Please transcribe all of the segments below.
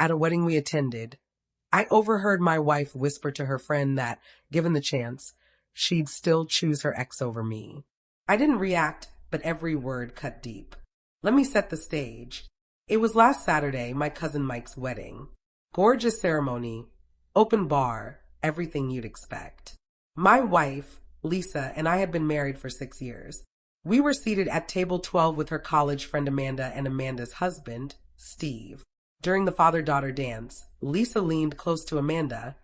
at a wedding we attended, I overheard my wife whisper to her friend that, given the chance, she'd still choose her ex over me. I didn't react, but every word cut deep. Let me set the stage. It was last Saturday, my cousin Mike's wedding. Gorgeous ceremony, open bar, everything you'd expect. My wife, Lisa, and I had been married for 6 years. We were seated at table 12 with her college friend Amanda and Amanda's husband, Steve. During the father-daughter dance, Lisa leaned close to Amanda,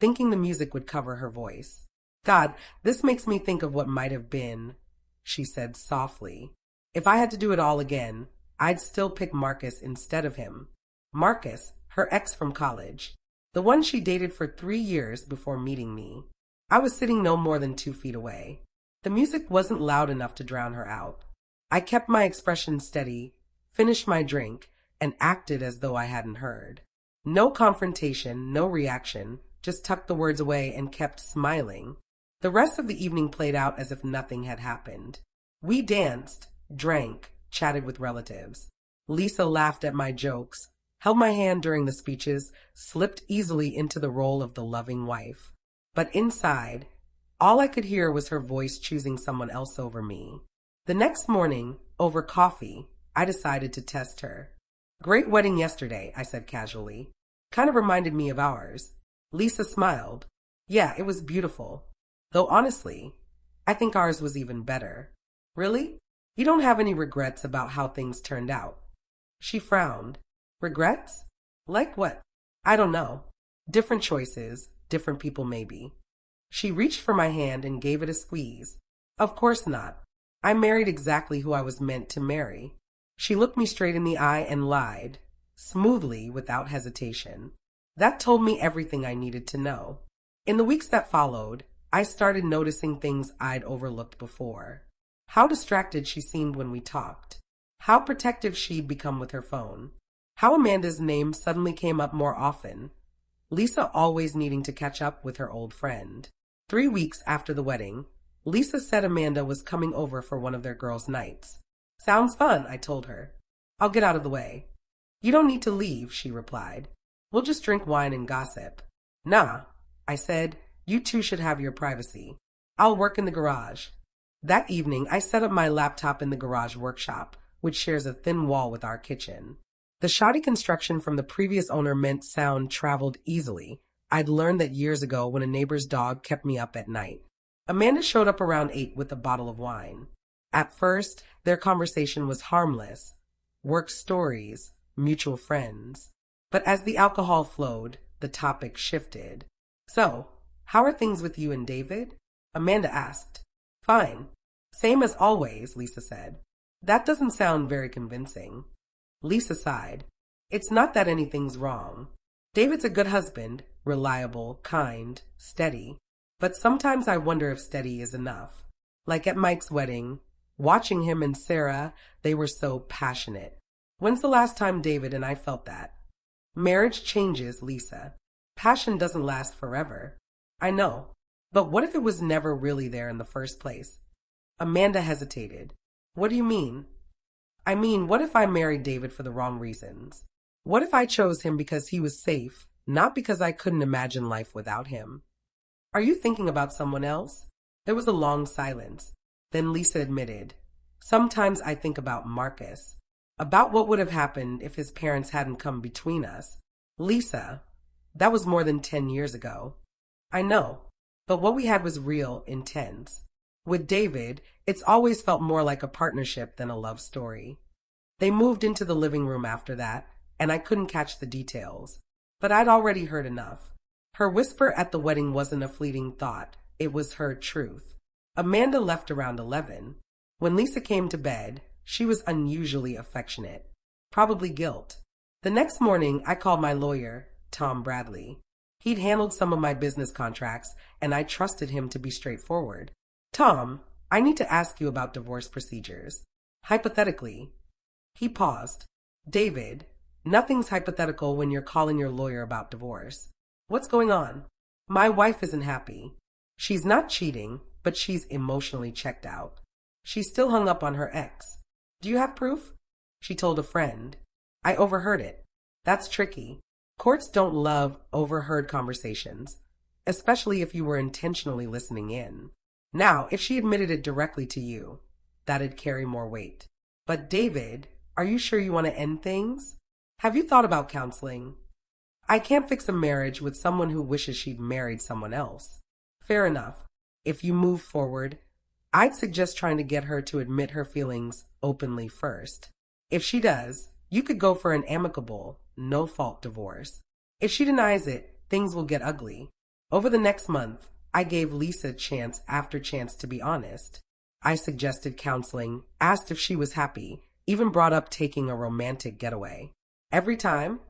thinking the music would cover her voice. God, this makes me think of what might have been, she said softly. If I had to do it all again, I'd still pick Marcus instead of him. Marcus, her ex from college, the one she dated for 3 years before meeting me. I was sitting no more than 2 feet away. The music wasn't loud enough to drown her out. I kept my expression steady, finished my drink, and acted as though I hadn't heard. No confrontation, no reaction, just tucked the words away and kept smiling. The rest of the evening played out as if nothing had happened. We danced, drank, chatted with relatives. Lisa laughed at my jokes, held my hand during the speeches, slipped easily into the role of the loving wife. But inside, all I could hear was her voice choosing someone else over me. The next morning, over coffee, I decided to test her. Great wedding yesterday, I said casually. Kind of reminded me of ours. Lisa smiled. Yeah, it was beautiful. Though honestly, I think ours was even better. Really? You don't have any regrets about how things turned out? She frowned. Regrets? Like what? I don't know. Different choices, different people maybe. She reached for my hand and gave it a squeeze. Of course not. I married exactly who I was meant to marry. She looked me straight in the eye and lied, smoothly, without hesitation. That told me everything I needed to know. In the weeks that followed, I started noticing things I'd overlooked before. How distracted she seemed when we talked. How protective she'd become with her phone. How Amanda's name suddenly came up more often. Lisa always needing to catch up with her old friend. 3 weeks after the wedding, Lisa said Amanda was coming over for one of their girls' nights. Sounds fun, I told her. I'll get out of the way. You don't need to leave, she replied. We'll just drink wine and gossip. Nah, I said, you two should have your privacy. I'll work in the garage. That evening, I set up my laptop in the garage workshop, which shares a thin wall with our kitchen. The shoddy construction from the previous owner meant sound traveled easily. I'd learned that years ago when a neighbor's dog kept me up at night. Amanda showed up around 8 with a bottle of wine. At first, their conversation was harmless. Work stories, mutual friends. But as the alcohol flowed, the topic shifted. So, how are things with you and David? Amanda asked. Fine. Same as always, Lisa said. That doesn't sound very convincing. Lisa sighed. It's not that anything's wrong. David's a good husband, reliable, kind, steady. But sometimes I wonder if steady is enough. Like at Mike's wedding, watching him and Sarah, they were so passionate. When's the last time David and I felt that? Marriage changes, Lisa. Passion doesn't last forever. I know. But what if it was never really there in the first place? Amanda hesitated. What do you mean? I mean, what if I married David for the wrong reasons? What if I chose him because he was safe, not because I couldn't imagine life without him? Are you thinking about someone else? There was a long silence. Then Lisa admitted, sometimes I think about Marcus, about what would have happened if his parents hadn't come between us. Lisa, that was more than 10 years ago. I know, but what we had was real, intense. With David, it's always felt more like a partnership than a love story. They moved into the living room after that, and I couldn't catch the details. But I'd already heard enough. Her whisper at the wedding wasn't a fleeting thought. It was her truth. Amanda left around 11. When Lisa came to bed, she was unusually affectionate. Probably guilt. The next morning, I called my lawyer, Tom Bradley. He'd handled some of my business contracts, and I trusted him to be straightforward. Tom, I need to ask you about divorce procedures. Hypothetically. He paused. David, nothing's hypothetical when you're calling your lawyer about divorce. What's going on? My wife isn't happy. She's not cheating, but she's emotionally checked out. She's still hung up on her ex. Do you have proof? She told a friend. I overheard it. That's tricky. Courts don't love overheard conversations, especially if you were intentionally listening in. Now, if she admitted it directly to you, that'd carry more weight. But David, are you sure you want to end things? Have you thought about counseling? I can't fix a marriage with someone who wishes she'd married someone else. Fair enough. If you move forward, I'd suggest trying to get her to admit her feelings openly first. If she does, you could go for an amicable, no-fault divorce. If she denies it, things will get ugly. Over the next month, I gave Lisa chance after chance to be honest. I suggested counseling, asked if she was happy, even brought up taking a romantic getaway. Every time,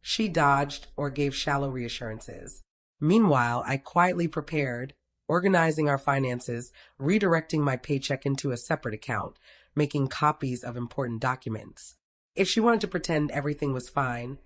she dodged or gave shallow reassurances. Meanwhile, I quietly prepared, organizing our finances, redirecting my paycheck into a separate account, making copies of important documents. If she wanted to pretend everything was fine,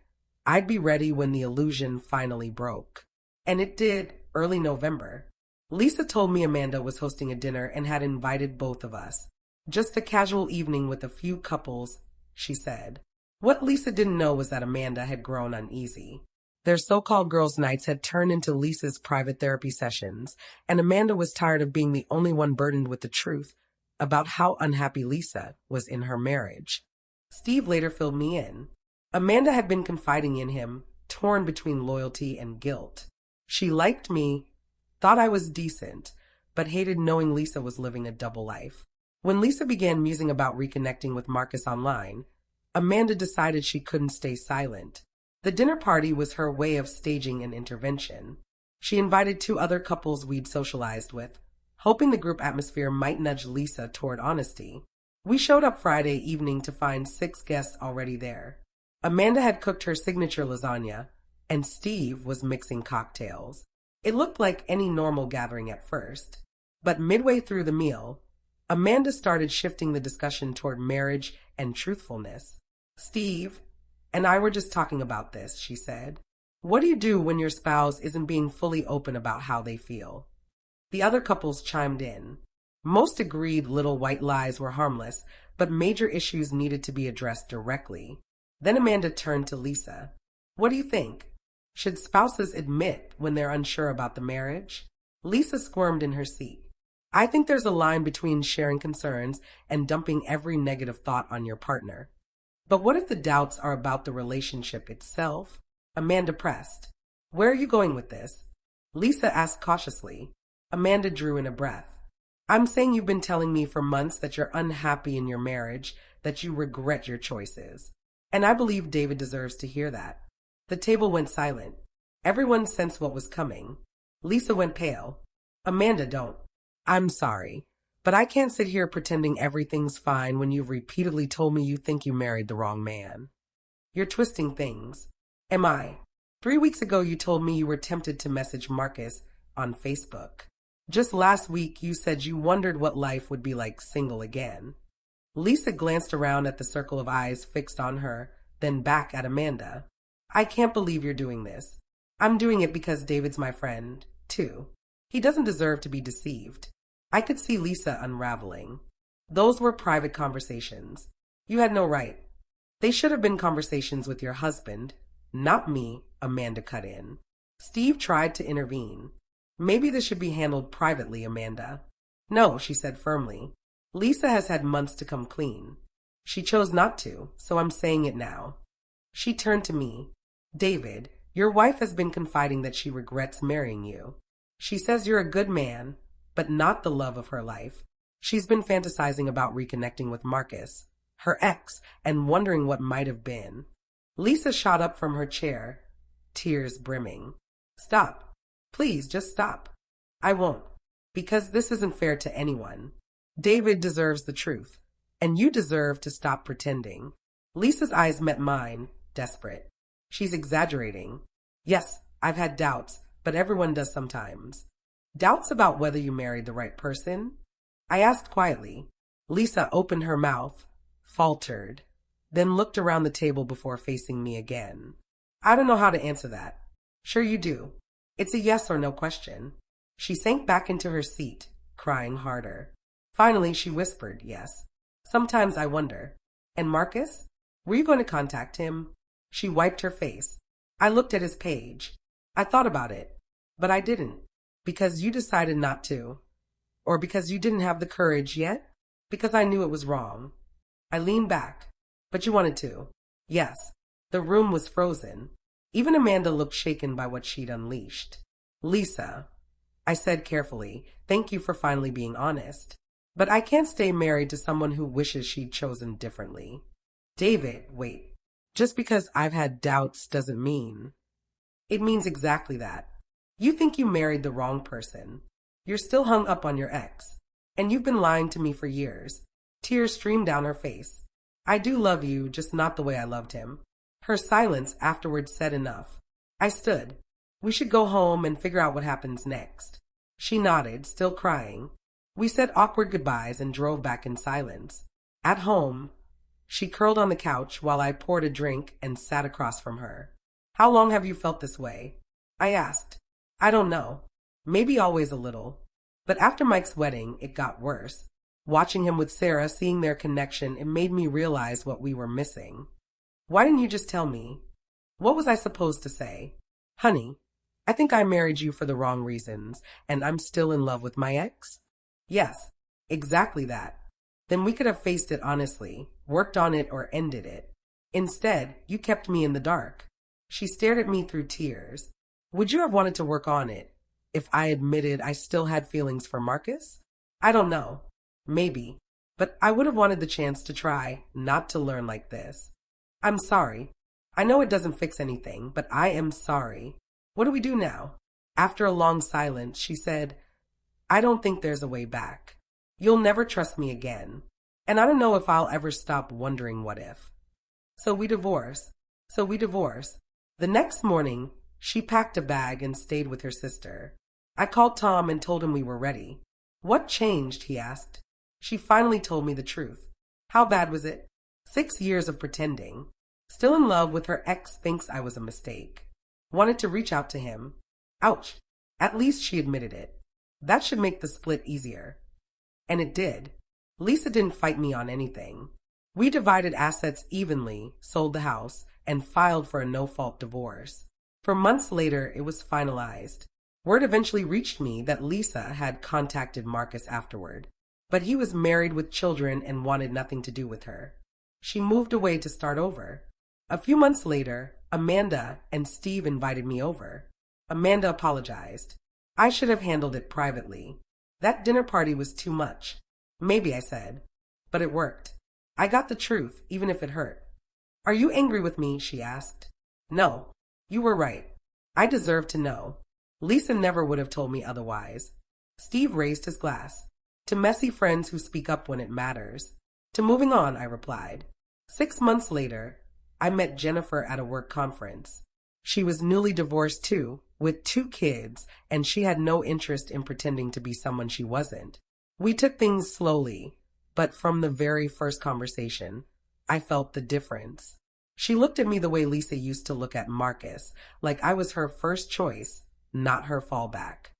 I'd be ready when the illusion finally broke. And it did, early November. Lisa told me Amanda was hosting a dinner and had invited both of us. Just a casual evening with a few couples, she said. What Lisa didn't know was that Amanda had grown uneasy. Their so-called girls' nights had turned into Lisa's private therapy sessions, and Amanda was tired of being the only one burdened with the truth about how unhappy Lisa was in her marriage. Steve later filled me in. Amanda had been confiding in him, torn between loyalty and guilt. She liked me, thought I was decent, but hated knowing Lisa was living a double life. When Lisa began musing about reconnecting with Marcus online, Amanda decided she couldn't stay silent. The dinner party was her way of staging an intervention. She invited 2 other couples we'd socialized with, hoping the group atmosphere might nudge Lisa toward honesty. We showed up Friday evening to find 6 guests already there. Amanda had cooked her signature lasagna, and Steve was mixing cocktails. It looked like any normal gathering at first. But midway through the meal, Amanda started shifting the discussion toward marriage and truthfulness. Steve and I were just talking about this, she said. What do you do when your spouse isn't being fully open about how they feel? The other couples chimed in. Most agreed little white lies were harmless, but major issues needed to be addressed directly. Then Amanda turned to Lisa. What do you think? Should spouses admit when they're unsure about the marriage? Lisa squirmed in her seat. I think there's a line between sharing concerns and dumping every negative thought on your partner. But what if the doubts are about the relationship itself? Amanda pressed. Where are you going with this? Lisa asked cautiously. Amanda drew in a breath. I'm saying you've been telling me for months that you're unhappy in your marriage, that you regret your choices. And I believe David deserves to hear that. The table went silent. Everyone sensed what was coming. Lisa went pale. Amanda, don't. I'm sorry, but I can't sit here pretending everything's fine when you've repeatedly told me you think you married the wrong man. You're twisting things. Am I? 3 weeks ago you told me you were tempted to message Marcus on Facebook. Just last week you said you wondered what life would be like single again. Lisa glanced around at the circle of eyes fixed on her, then back at Amanda. I can't believe you're doing this. I'm doing it because David's my friend, too. He doesn't deserve to be deceived. I could see Lisa unraveling. Those were private conversations. You had no right. They should have been conversations with your husband, not me, Amanda cut in. Steve tried to intervene. Maybe this should be handled privately, Amanda. No, she said firmly. Lisa has had months to come clean. She chose not to, so I'm saying it now. She turned to me. David, your wife has been confiding that she regrets marrying you. She says you're a good man, but not the love of her life. She's been fantasizing about reconnecting with Marcus, her ex, and wondering what might have been. Lisa shot up from her chair, tears brimming. Stop. Please, just stop. I won't, because this isn't fair to anyone. David deserves the truth, and you deserve to stop pretending. Lisa's eyes met mine, desperate. She's exaggerating. Yes, I've had doubts, but everyone does sometimes. Doubts about whether you married the right person? I asked quietly. Lisa opened her mouth, faltered, then looked around the table before facing me again. I don't know how to answer that. Sure you do. It's a yes or no question. She sank back into her seat, crying harder. Finally, she whispered, yes. Sometimes I wonder. And Marcus? Were you going to contact him? She wiped her face. I looked at his page. I thought about it, but I didn't. Because you decided not to. Or because you didn't have the courage yet? Because I knew it was wrong. I leaned back. But you wanted to. Yes. The room was frozen. Even Amanda looked shaken by what she'd unleashed. Lisa, I said carefully, thank you for finally being honest. But I can't stay married to someone who wishes she'd chosen differently. David, wait. Just because I've had doubts doesn't mean. It means exactly that. You think you married the wrong person. You're still hung up on your ex. And you've been lying to me for years. Tears streamed down her face. I do love you, just not the way I loved him. Her silence afterwards said enough. I stood. We should go home and figure out what happens next. She nodded, still crying. We said awkward goodbyes and drove back in silence. At home, she curled on the couch while I poured a drink and sat across from her. How long have you felt this way? I asked. I don't know. Maybe always a little. But after Mike's wedding, it got worse. Watching him with Sarah, seeing their connection, it made me realize what we were missing. Why didn't you just tell me? What was I supposed to say? Honey, I think I married you for the wrong reasons, and I'm still in love with my ex? Yes, exactly that. Then we could have faced it honestly, worked on it or ended it. Instead, you kept me in the dark. She stared at me through tears. Would you have wanted to work on it if I admitted I still had feelings for Marcus? I don't know. Maybe. But I would have wanted the chance to try, not to learn like this. I'm sorry. I know it doesn't fix anything, but I am sorry. What do we do now? After a long silence, she said, I don't think there's a way back. You'll never trust me again. And I don't know if I'll ever stop wondering what if. So we divorce. The next morning, she packed a bag and stayed with her sister. I called Tom and told him we were ready. What changed? He asked. She finally told me the truth. How bad was it? 6 years of pretending. Still in love with her ex thinks I was a mistake. Wanted to reach out to him. Ouch. At least she admitted it. That should make the split easier. And it did. Lisa didn't fight me on anything. We divided assets evenly, sold the house, and filed for a no-fault divorce. For months later, it was finalized. Word eventually reached me that Lisa had contacted Marcus afterward, but he was married with children and wanted nothing to do with her. She moved away to start over. A few months later, Amanda and Steve invited me over. Amanda apologized. I should have handled it privately. That dinner party was too much. Maybe, I said. But it worked. I got the truth, even if it hurt. Are you angry with me? She asked. No. You were right. I deserve to know. Lisa never would have told me otherwise. Steve raised his glass. To messy friends who speak up when it matters. To moving on, I replied. 6 months later, I met Jennifer at a work conference. She was newly divorced too, with 2 kids, and she had no interest in pretending to be someone she wasn't. We took things slowly, but from the very first conversation, I felt the difference. She looked at me the way Lisa used to look at Marcus, like I was her first choice, not her fallback.